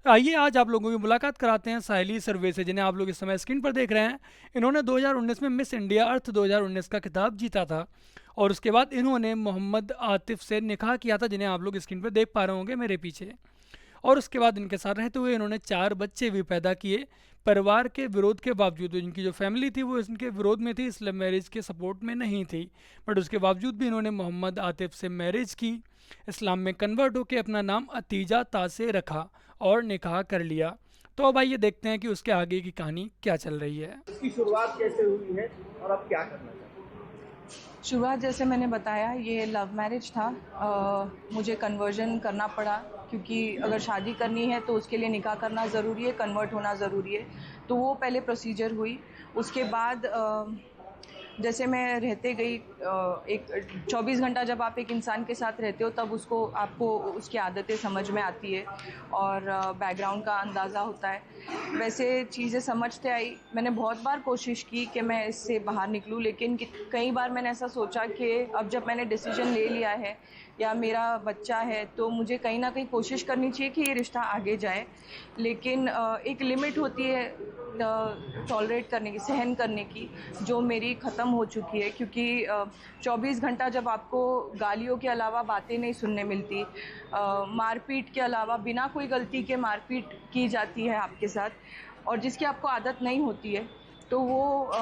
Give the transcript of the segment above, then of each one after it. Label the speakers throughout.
Speaker 1: आइए आज आप लोगों की मुलाकात कराते हैं साहेली सर्वे से, जिन्हें आप लोग इस समय स्क्रीन पर देख रहे हैं। इन्होंने 2019 में मिस इंडिया अर्थ 2019 का खिताब जीता था और उसके बाद इन्होंने मोहम्मद आतिफ से निकाह किया था, जिन्हें आप लोग स्क्रीन पर देख पा रहे होंगे मेरे पीछे। और उसके बाद इनके साथ रहते हुए इन्होंने 4 बच्चे भी पैदा किए। परिवार के विरोध के बावजूद, इनकी जो फैमिली थी वो इनके विरोध में थी, इस्लाम मैरिज के सपोर्ट में नहीं थी, बट उसके बावजूद भी इन्होंने मोहम्मद आतिफ से मैरिज की, इस्लाम में कन्वर्ट होकर अपना नाम अतीजा तासे रखा और निकाह कर लिया। तो अब आइए देखते हैं कि उसके आगे की कहानी क्या चल रही है।
Speaker 2: इसकी शुरुआत कैसे हुई है और अब क्या करना चाहते हैं?
Speaker 3: शुरुआत जैसे मैंने बताया, ये लव मैरिज था। मुझे कन्वर्जन करना पड़ा क्योंकि अगर शादी करनी है तो उसके लिए निकाह करना ज़रूरी है, कन्वर्ट होना ज़रूरी है। तो वो पहले प्रोसीजर हुई। उसके बाद जैसे मैं रहते गई, एक 24 घंटा जब आप एक इंसान के साथ रहते हो तब आपको उसकी आदतें समझ में आती है और बैकग्राउंड का अंदाज़ा होता है। वैसे चीज़ें समझते आई। मैंने बहुत बार कोशिश की कि मैं इससे बाहर निकलूं, लेकिन कई बार मैंने ऐसा सोचा कि अब जब मैंने डिसीजन ले लिया है या मेरा बच्चा है तो मुझे कहीं ना कहीं कोशिश करनी चाहिए कि ये रिश्ता आगे जाए। लेकिन एक लिमिट होती है टॉलरेट करने की, सहन करने की, जो मेरी ख़त्म हो चुकी है। क्योंकि 24 घंटा जब आपको गालियों के अलावा बातें नहीं सुनने मिलती, मारपीट के अलावा बिना कोई गलती के मारपीट की जाती है आपके साथ और जिसकी आपको आदत नहीं होती है, तो वो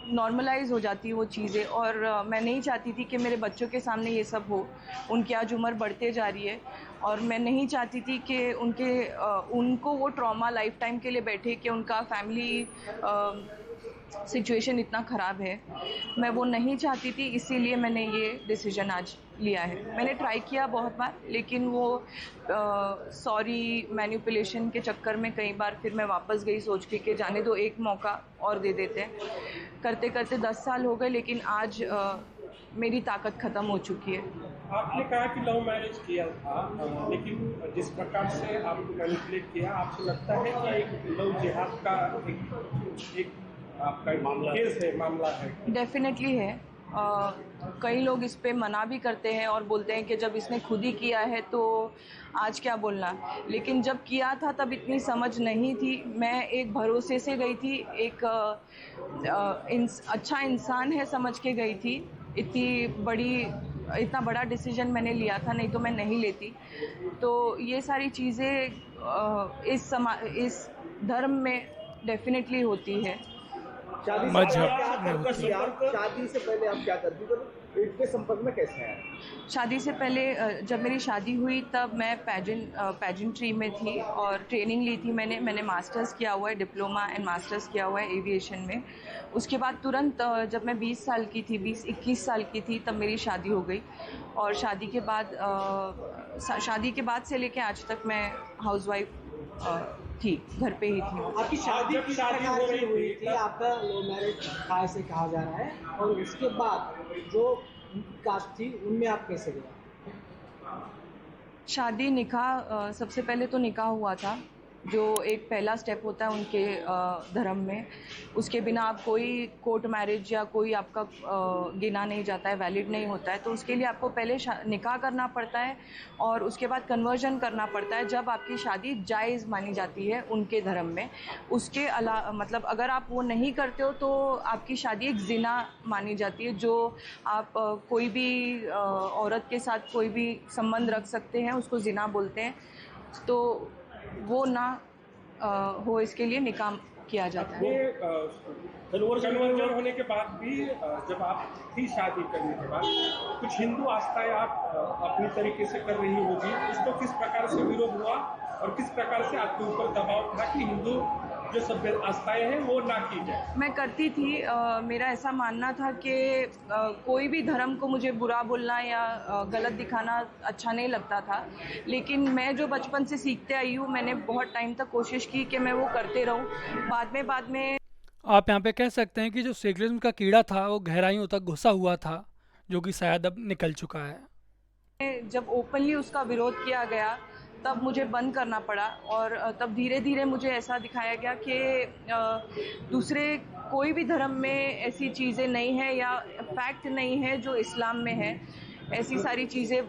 Speaker 3: नॉर्मलाइज हो जाती है वो चीज़ें। और मैं नहीं चाहती थी कि मेरे बच्चों के सामने ये सब हो। उनकी आज उम्र बढ़ते जा रही है और मैं नहीं चाहती थी कि उनको वो ट्रॉमा लाइफ टाइम के लिए बैठे कि उनका फैमिली सिचुएशन इतना ख़राब है। मैं वो नहीं चाहती थी, इसीलिए मैंने ये डिसीजन आज लिया है। मैंने ट्राई किया बहुत बार, लेकिन वो सॉरी मैनिपुलेशन के चक्कर में कई बार फिर मैं वापस गई सोच के कि जाने दो, एक मौका और दे देते हैं। करते करते 10 साल हो गए, लेकिन आज मेरी ताकत ख़त्म हो चुकी है।
Speaker 2: आपने कहा कि लव मैरिज किया था, लेकिन जिस प्रकार से आपको मैनिपुलेट किया, आपको लगता है कि एक लव जिहाद का एक आपका केस है, मामला है?
Speaker 3: डेफिनेटली है। कई लोग इस पे मना भी करते हैं और बोलते हैं कि जब इसने खुद ही किया है तो आज क्या बोलना। लेकिन जब किया था तब इतनी समझ नहीं थी। मैं एक भरोसे से गई थी, एक अच्छा इंसान है समझ के गई थी। इतना बड़ा डिसीजन मैंने लिया था, नहीं तो मैं नहीं लेती। तो ये सारी चीज़ें इस धर्म में डेफिनेटली होती है।
Speaker 1: मजहब में होती है।
Speaker 2: शादी से पहले आप क्या करती थी, तो इनके संपर्क में कैसे आए?
Speaker 3: शादी से पहले जब मेरी शादी हुई तब मैं पैजेंट्री में थी और ट्रेनिंग ली थी। मैंने मास्टर्स किया हुआ है, डिप्लोमा एंड मास्टर्स किया हुआ है एविएशन में। उसके बाद तुरंत जब मैं 20 साल की थी, 20-21 साल की थी, तब मेरी शादी हो गई। और शादी के बाद से लेके आज तक मैं हाउसवाइफ थी, घर पे ही थी।
Speaker 4: आपकी शादी हो रही थी, आपका लव मैरिज से कहा जा रहा है, और उसके बाद जो कास्ट थी उनमें आप कैसे गए?
Speaker 3: शादी निकाह, सबसे पहले तो निकाह हुआ था, जो एक पहला स्टेप होता है उनके धर्म में। उसके बिना आप कोई कोर्ट मैरिज या कोई आपका गिना नहीं जाता है, वैलिड नहीं होता है। तो उसके लिए आपको पहले निकाह करना पड़ता है और उसके बाद कन्वर्जन करना पड़ता है, जब आपकी शादी जायज़ मानी जाती है उनके धर्म में। उसके अलावा मतलब अगर आप वो नहीं करते हो तो आपकी शादी एक ज़िना मानी जाती है। जो आप कोई भी औरत के साथ कोई भी संबंध रख सकते हैं, उसको ज़िना बोलते हैं। तो वो ना हो, इसके लिए निकाह किया जाता है।
Speaker 2: कन्वर्जन होने के बाद भी जब आप थी शादी करने के बाद, कुछ हिंदू आस्थाएं आप अपनी तरीके से कर रही होगी, उसको किस प्रकार से विरोध हुआ और किस प्रकार से आपके ऊपर दबाव था कि हिंदू जो सभ्य आस्थाएं हैं वो ना की जाए?
Speaker 3: मैं करती थी। मेरा ऐसा मानना था कि कोई भी धर्म को मुझे बुरा बोलना या गलत दिखाना अच्छा नहीं लगता था। लेकिन मैं जो बचपन से सीखते आई हूँ, मैंने बहुत टाइम तक कोशिश की कि मैं वो करते रहूँ। बाद में
Speaker 1: आप यहाँ पे कह सकते हैं कि जो सेकुलरिज्म का कीड़ा था वो गहराइयों तक घुसा हुआ था, जो कि शायद अब निकल चुका है।
Speaker 3: जब ओपनली उसका विरोध किया गया तब मुझे बंद करना पड़ा। और तब धीरे धीरे मुझे ऐसा दिखाया गया कि दूसरे कोई भी धर्म में ऐसी चीज़ें नहीं है या फैक्ट नहीं है जो इस्लाम में है। ऐसी सारी चीज़ें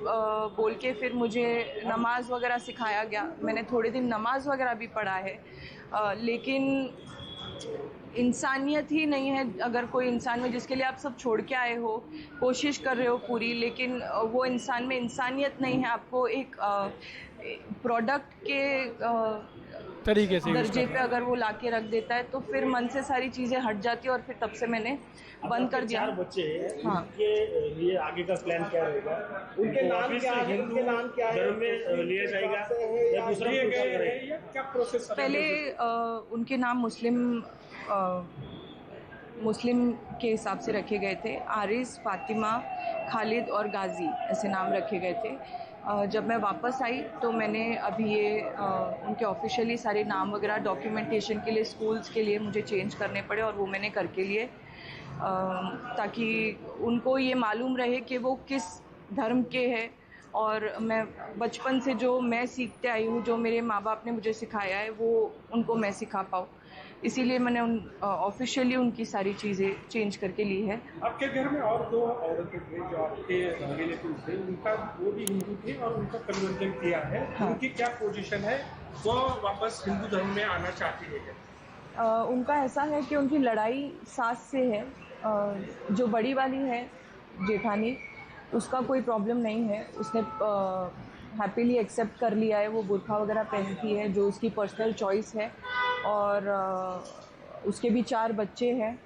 Speaker 3: बोल के फिर मुझे नमाज वगैरह सिखाया गया। मैंने थोड़े दिन नमाज वगैरह भी पढ़ा है, लेकिन इंसानियत ही नहीं है। अगर कोई इंसान में जिसके लिए आप सब छोड़ के आए हो, कोशिश कर रहे हो पूरी, लेकिन वो इंसान में इंसानियत नहीं है, आपको एक प्रोडक्ट के
Speaker 1: तरीके से यूज़
Speaker 3: दर्जे
Speaker 1: कर
Speaker 3: पे अगर वो लाके रख देता है तो फिर मन से सारी चीज़ें हट जाती है और फिर तब से मैंने बंद कर दिया।
Speaker 5: 4 बच्चे हैं,
Speaker 3: हाँ।
Speaker 5: उनके लिए आगे का प्लान क्या रहेगा?
Speaker 4: उनके नाम
Speaker 5: वापिस
Speaker 4: क्या है?
Speaker 5: हिंदू
Speaker 4: उनके नाम क्या है?
Speaker 5: धर्म में लिया जाएगा या दूसरा
Speaker 2: लिए
Speaker 5: कुछ
Speaker 2: गए
Speaker 5: करेगा?
Speaker 2: हैं या क्या प्रोसेस
Speaker 3: पहले उनके नाम मुस्लिम के हिसाब से रखे गए थे। आरिस, फातिमा, खालिद और गाजी ऐसे नाम रखे गए थे। जब मैं वापस आई तो मैंने अभी ये उनके ऑफिशियली सारे नाम वगैरह डॉक्यूमेंटेशन के लिए स्कूल्स के लिए मुझे चेंज करने पड़े और वो मैंने करके लिए, ताकि उनको ये मालूम रहे कि वो किस धर्म के हैं। और मैं बचपन से जो मैं सीखते आई हूँ, जो मेरे माँ बाप ने मुझे सिखाया है, वो उनको मैं सिखा पाऊँ, इसीलिए मैंने ऑफिशियली उनकी सारी चीज़ें चेंज करके ली है।
Speaker 2: आपके घर में और 2 औरतें थे जो आपके रिलेटिव थे, उनका वो भी हिंदू थे और उनका कन्वर्जन किया है।
Speaker 3: हाँ।
Speaker 2: उनकी क्या पोजीशन है? वो वापस हिंदू धर्म में आना चाहती है क्या?
Speaker 3: उनका ऐसा है कि उनकी लड़ाई सास से है। जो बड़ी वाली है जेठानी, उसका कोई प्रॉब्लम नहीं है, उसने हैप्पीली एक्सेप्ट कर लिया है, वो बुर्का वगैरह पहनती है जो उसकी पर्सनल चॉइस है। और उसके भी 4 बच्चे हैं,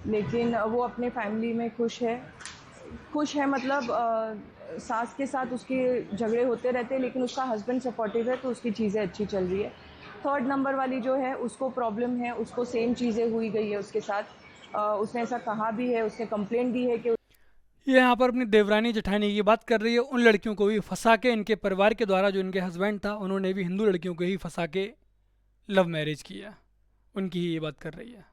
Speaker 3: लेकिन वो अपने फैमिली में खुश है मतलब सास के साथ उसके झगड़े होते रहते हैं, लेकिन उसका हस्बैंड सपोर्टिव है तो उसकी चीज़ें अच्छी चल रही है। 3rd नंबर वाली जो है उसको प्रॉब्लम है, उसको सेम चीज़ें हुई गई है उसके साथ। उसने ऐसा कहा भी है, उसने कंप्लेंट दी है कि
Speaker 1: ये यहाँ पर अपनी देवरानी जेठानी की बात कर रही है। उन लड़कियों को भी फंसा के, इनके परिवार के द्वारा, जो इनके हस्बैंड था, उन्होंने भी हिंदू लड़कियों को ही फंसा के लव मैरिज किया। उनकी ही ये बात कर रही है।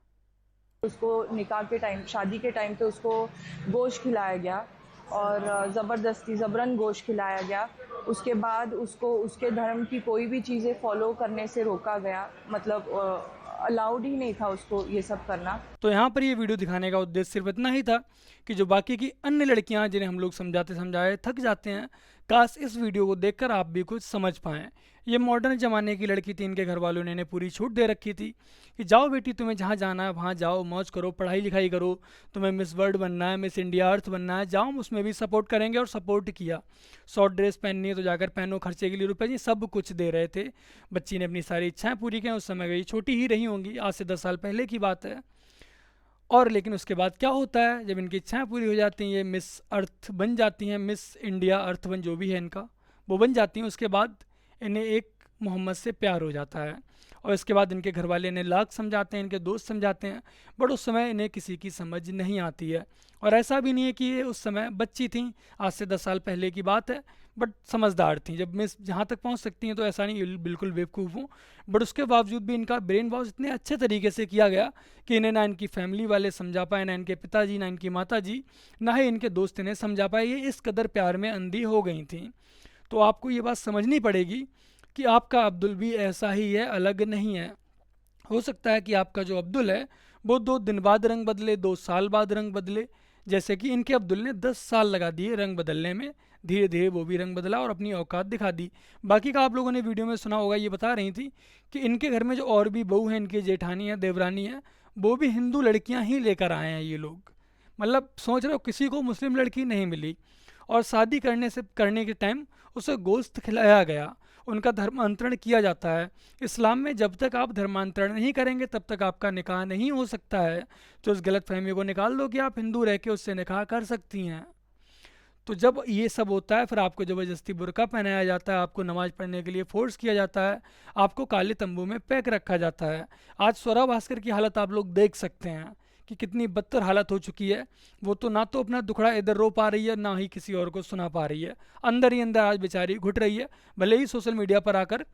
Speaker 3: उसको निकाह के टाइम, शादी के टाइम पे उसको गोश्त खिलाया गया और ज़बरदस्ती ज़बरन गोश्त खिलाया गया। उसके बाद उसको उसके धर्म की कोई भी चीज़ें फॉलो करने से रोका गया, मतलब अलाउड ही नहीं था उसको ये सब करना।
Speaker 1: तो यहाँ पर ये वीडियो दिखाने का उद्देश्य सिर्फ इतना ही था कि जो बाकी की अन्य लड़कियाँ जिन्हें हम लोग समझाते समझाए थक जाते हैं, काश इस वीडियो को देखकर आप भी कुछ समझ पाएँ। ये मॉडर्न ज़माने की लड़की थी, इनके घर वालों ने इन्हें पूरी छूट दे रखी थी कि जाओ बेटी, तुम्हें जहाँ जाना है वहाँ जाओ, मौज करो, पढ़ाई लिखाई करो, तुम्हें मिस वर्ल्ड बनना है, मिस इंडिया अर्थ बनना है, जाओ, उसमें भी सपोर्ट करेंगे। और सपोर्ट किया। शॉर्ट ड्रेस पहननी है तो जाकर पहनो, खर्चे के लिए रुपए जी सब कुछ दे रहे थे। बच्ची ने अपनी सारी इच्छाएँ पूरी की। उस समय गई, छोटी ही रही होंगी, आज से 10 साल पहले की बात है। और लेकिन उसके बाद क्या होता है, जब इनकी इच्छाएँ पूरी हो जाती हैं, ये मिस अर्थ बन जाती हैं, मिस इंडिया अर्थ बन जो भी है इनका, वो बन जाती हैं। उसके बाद इन्हें एक मोहम्मद से प्यार हो जाता है और इसके बाद इनके घर वाले इन्हें लाख समझाते हैं, इनके दोस्त समझाते हैं, बट उस समय इन्हें किसी की समझ नहीं आती है। और ऐसा भी नहीं है कि ये उस समय बच्ची थी, आज से 10 साल पहले की बात है, बट समझदार थी। जब मैं जहाँ तक पहुँच सकती हैं तो ऐसा नहीं ये बिल्कुल बेवकूफ़ हूँ, बट उसके बावजूद भी इनका ब्रेन वॉश इतने अच्छे तरीके से किया गया कि इन्हें ना इनकी फैमिली वाले समझा पाए, ना इनके पिताजी, ना इनकी माताजी, ना ही इनके दोस्त इन्हें समझा पाए। ये इस कदर प्यार में अंधी हो गई थी। तो आपको ये बात समझनी पड़ेगी कि आपका अब्दुल भी ऐसा ही है, अलग नहीं है। हो सकता है कि आपका जो अब्दुल है वो 2 दिन बाद रंग बदले, 2 साल बाद रंग बदले, जैसे कि इनके अब्दुल ने 10 साल लगा दिए रंग बदलने में। धीरे धीरे वो भी रंग बदला और अपनी औकात दिखा दी। बाकी का आप लोगों ने वीडियो में सुना होगा, ये बता रही थी कि इनके घर में जो और भी बहू हैं, इनकी जेठानी है, देवरानी है, वो भी हिंदू लड़कियां ही लेकर आए हैं ये लोग। मतलब सोच रहे हो, किसी को मुस्लिम लड़की नहीं मिली और शादी करने के टाइम उसे गोश्त खिलाया गया, उनका धर्मांतरण किया जाता है। इस्लाम में जब तक आप धर्मांतरण नहीं करेंगे तब तक आपका निकाह नहीं हो सकता है। तो इस गलत फहमी को निकाल दो कि आप हिंदू रह के उससे निकाह कर सकती हैं। तो जब ये सब होता है, फिर आपको ज़बरदस्ती बुर्का पहनाया जाता है, आपको नमाज़ पढ़ने के लिए फोर्स किया जाता है, आपको काले तंबू में पैक रखा जाता है। आज स्वरा भास्कर की हालत आप लोग देख सकते हैं कि कितनी बदतर हालत हो चुकी है। वो तो ना तो अपना दुखड़ा इधर रो पा रही है, ना ही किसी और को सुना पा रही है। अंदर ही अंदर आज बेचारी घुट रही है। भले ही सोशल मीडिया पर आकर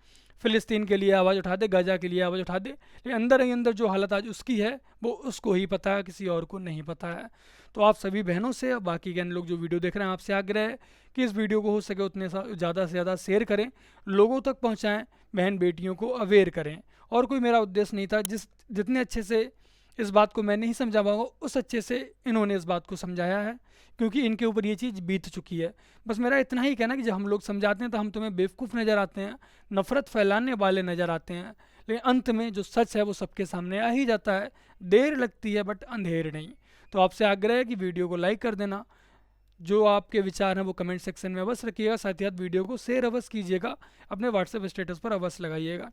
Speaker 1: फ़िलिस्तीन के लिए आवाज़ उठा दे, गाज़ा के लिए आवाज़ उठा दे, लेकिन अंदर ही अंदर जो हालत आज उसकी है वो उसको ही पता है, किसी और को नहीं पता है। तो आप सभी बहनों से, बाकी के अन्य लोग जो वीडियो देख रहे हैं, आपसे आग्रह है कि इस वीडियो को हो सके उतने ज़्यादा से ज़्यादा शेयर करें, लोगों तक पहुँचाएँ, बहन बेटियों को अवेयर करें। और कोई मेरा उद्देश्य नहीं था। जितने अच्छे से इस बात को मैं नहीं समझा पाऊँगा उस अच्छे से इन्होंने इस बात को समझाया है, क्योंकि इनके ऊपर ये चीज़ बीत चुकी है। बस मेरा इतना ही कहना कि जब हम लोग समझाते हैं तो हम तुम्हें बेवकूफ़ नज़र आते हैं, नफ़रत फैलाने वाले नज़र आते हैं, लेकिन अंत में जो सच है वो सबके सामने आ ही जाता है। देर लगती है बट अंधेर नहीं। तो आपसे आग्रह है कि वीडियो को लाइक कर देना, जो आपके विचार हैं वो कमेंट सेक्शन में अवश्य रखिएगा, साथ ही साथ वीडियो को शेयर अवश्य कीजिएगा, अपने व्हाट्सएप स्टेटस पर अवश्य लगाइएगा।